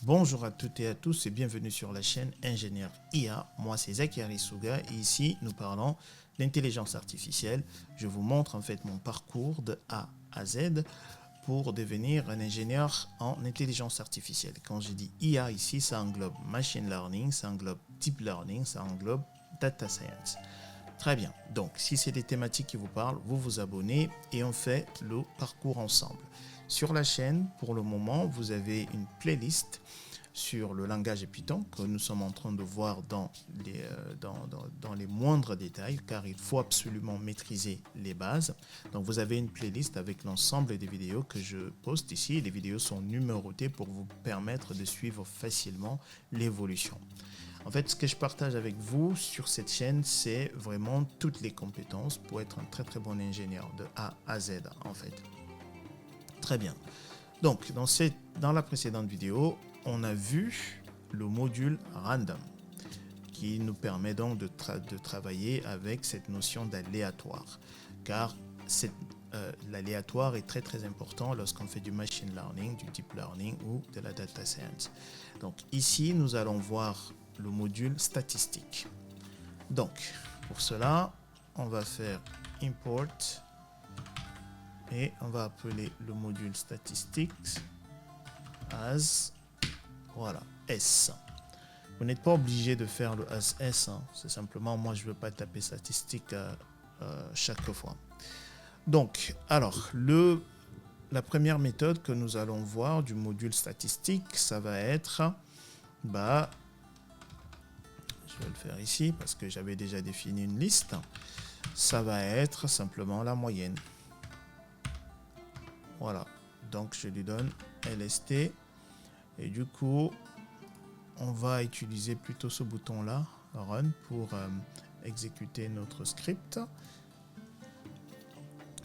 Bonjour à toutes et à tous et bienvenue sur la chaîne Ingénieur IA. Moi c'est Zakari Souga et ici nous parlons d'intelligence artificielle. Je vous montre en fait mon parcours de A à Z pour devenir un ingénieur en intelligence artificielle. Quand je dis IA ici, ça englobe machine learning, ça englobe deep learning, ça englobe data science. Très bien, donc si c'est des thématiques qui vous parlent, vous vous abonnez et on fait le parcours ensemble. Sur la chaîne, pour le moment, vous avez une playlist sur le langage Python que nous sommes en train de voir dans les moindres détails car il faut absolument maîtriser les bases. Donc vous avez une playlist avec l'ensemble des vidéos que je poste ici. Les vidéos sont numérotées pour vous permettre de suivre facilement l'évolution. En fait, ce que je partage avec vous sur cette chaîne, c'est vraiment toutes les compétences pour être un très très bon ingénieur de A à Z en fait. Très bien. Donc, dans la précédente vidéo, on a vu le module random qui nous permet donc de travailler avec cette notion d'aléatoire. Car l'aléatoire est très très important lorsqu'on fait du machine learning, du deep learning ou de la data science. Donc ici, nous allons voir le module statistique. Donc, pour cela, on va faire import et on va appeler le module statistics as, voilà, S. Vous n'êtes pas obligé de faire le as S, hein. C'est simplement, moi, je ne veux pas taper statistique chaque fois. Donc, alors, la première méthode que nous allons voir du module statistique, ça va être, je vais le faire ici parce que j'avais déjà défini une liste. Ça va être simplement la moyenne. Voilà, donc je lui donne LST et du coup on va utiliser plutôt ce bouton là, Run, pour exécuter notre script.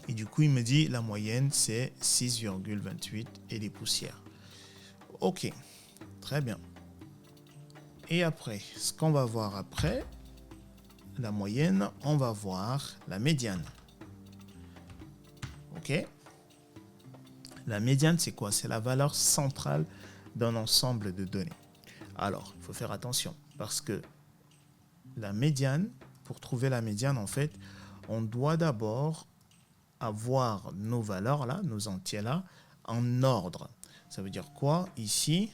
Et du coup il me dit la moyenne c'est 6,28 et des poussières. Ok, très bien. Et après, ce qu'on va voir après la moyenne, on va voir la médiane. Ok. La médiane, c'est quoi? C'est la valeur centrale d'un ensemble de données. Alors, il faut faire attention parce que la médiane, pour trouver la médiane, en fait, on doit d'abord avoir nos valeurs là, nos entiers là, en ordre. Ça veut dire quoi? Ici,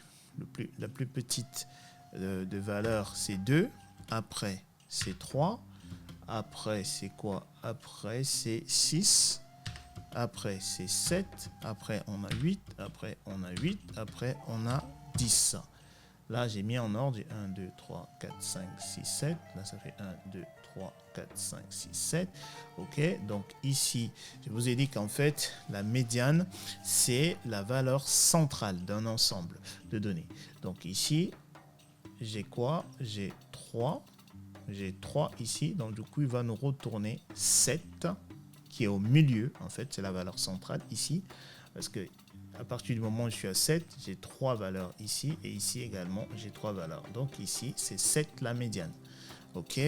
la plus petite de valeur, c'est 2. Après, c'est 3. Après, c'est quoi? Après, c'est 6. Après, c'est 7. Après, on a 8. Après, on a 8. Après, on a 10. Là, j'ai mis en ordre. J'ai 1, 2, 3, 4, 5, 6, 7. Là, ça fait 1, 2, 3, 4, 5, 6, 7. OK. Donc, ici, je vous ai dit qu'en fait, la médiane, c'est la valeur centrale d'un ensemble de données. Donc, ici, j'ai quoi? J'ai 3. J'ai 3 ici. Donc, du coup, il va nous retourner 7. Qui est au milieu, en fait, c'est la valeur centrale ici, parce que à partir du moment où je suis à 7, j'ai 3 valeurs ici, et ici également, j'ai 3 valeurs. Donc ici, c'est 7 la médiane. OK.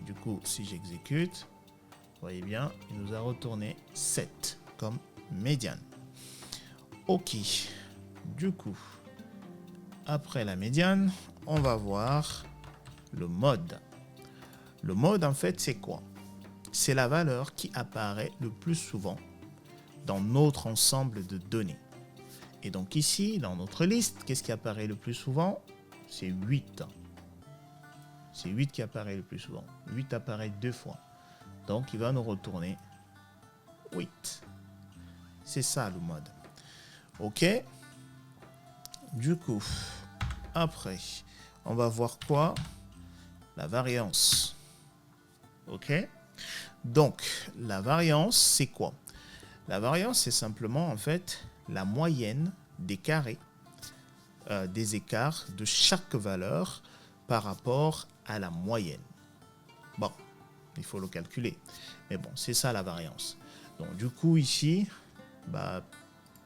Du coup, si j'exécute, vous voyez bien, il nous a retourné 7 comme médiane. OK. Du coup, après la médiane, on va voir le mode. Le mode, en fait, c'est quoi? C'est la valeur qui apparaît le plus souvent dans notre ensemble de données. Et donc ici, dans notre liste, qu'est-ce qui apparaît le plus souvent? C'est 8. C'est 8 qui apparaît le plus souvent. 8 apparaît 2 fois. Donc il va nous retourner 8. C'est ça le mode. OK. Du coup, après, on va voir quoi? La variance. OK. Donc, la variance, c'est quoi? La variance, c'est simplement, en fait, la moyenne des carrés, des écarts de chaque valeur par rapport à la moyenne. Bon, il faut le calculer. Mais bon, c'est ça la variance. Donc, du coup, ici,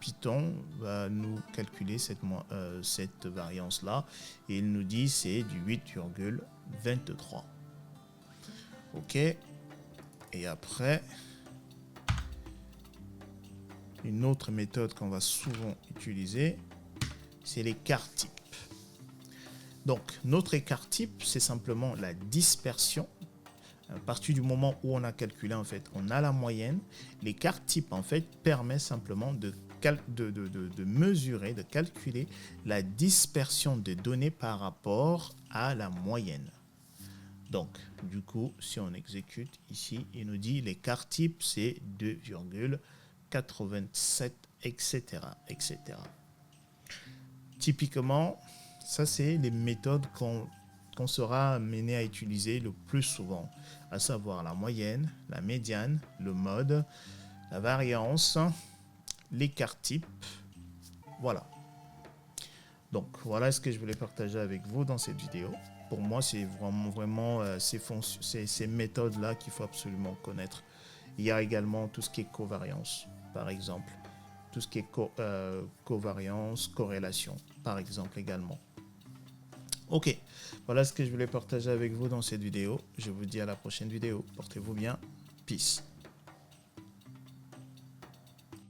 Python va nous calculer cette variance-là. Et il nous dit c'est du 8,23. OK. Et après, une autre méthode qu'on va souvent utiliser, c'est l'écart type. Donc, notre écart type, c'est simplement la dispersion. À partir du moment où on a calculé, en fait, on a la moyenne. L'écart type, en fait, permet simplement de mesurer, de calculer la dispersion des données par rapport à la moyenne. Donc, du coup, si on exécute ici, il nous dit l'écart type, c'est 2,87, etc., etc. Typiquement, ça, c'est les méthodes qu'on sera amené à utiliser le plus souvent, à savoir la moyenne, la médiane, le mode, la variance, l'écart type. Voilà. Donc, voilà ce que je voulais partager avec vous dans cette vidéo. Pour moi, c'est vraiment ces méthodes-là qu'il faut absolument connaître. Il y a également tout ce qui est covariance, par exemple. Tout ce qui est covariance, corrélation, par exemple également. Ok, voilà ce que je voulais partager avec vous dans cette vidéo. Je vous dis à la prochaine vidéo. Portez-vous bien. Peace.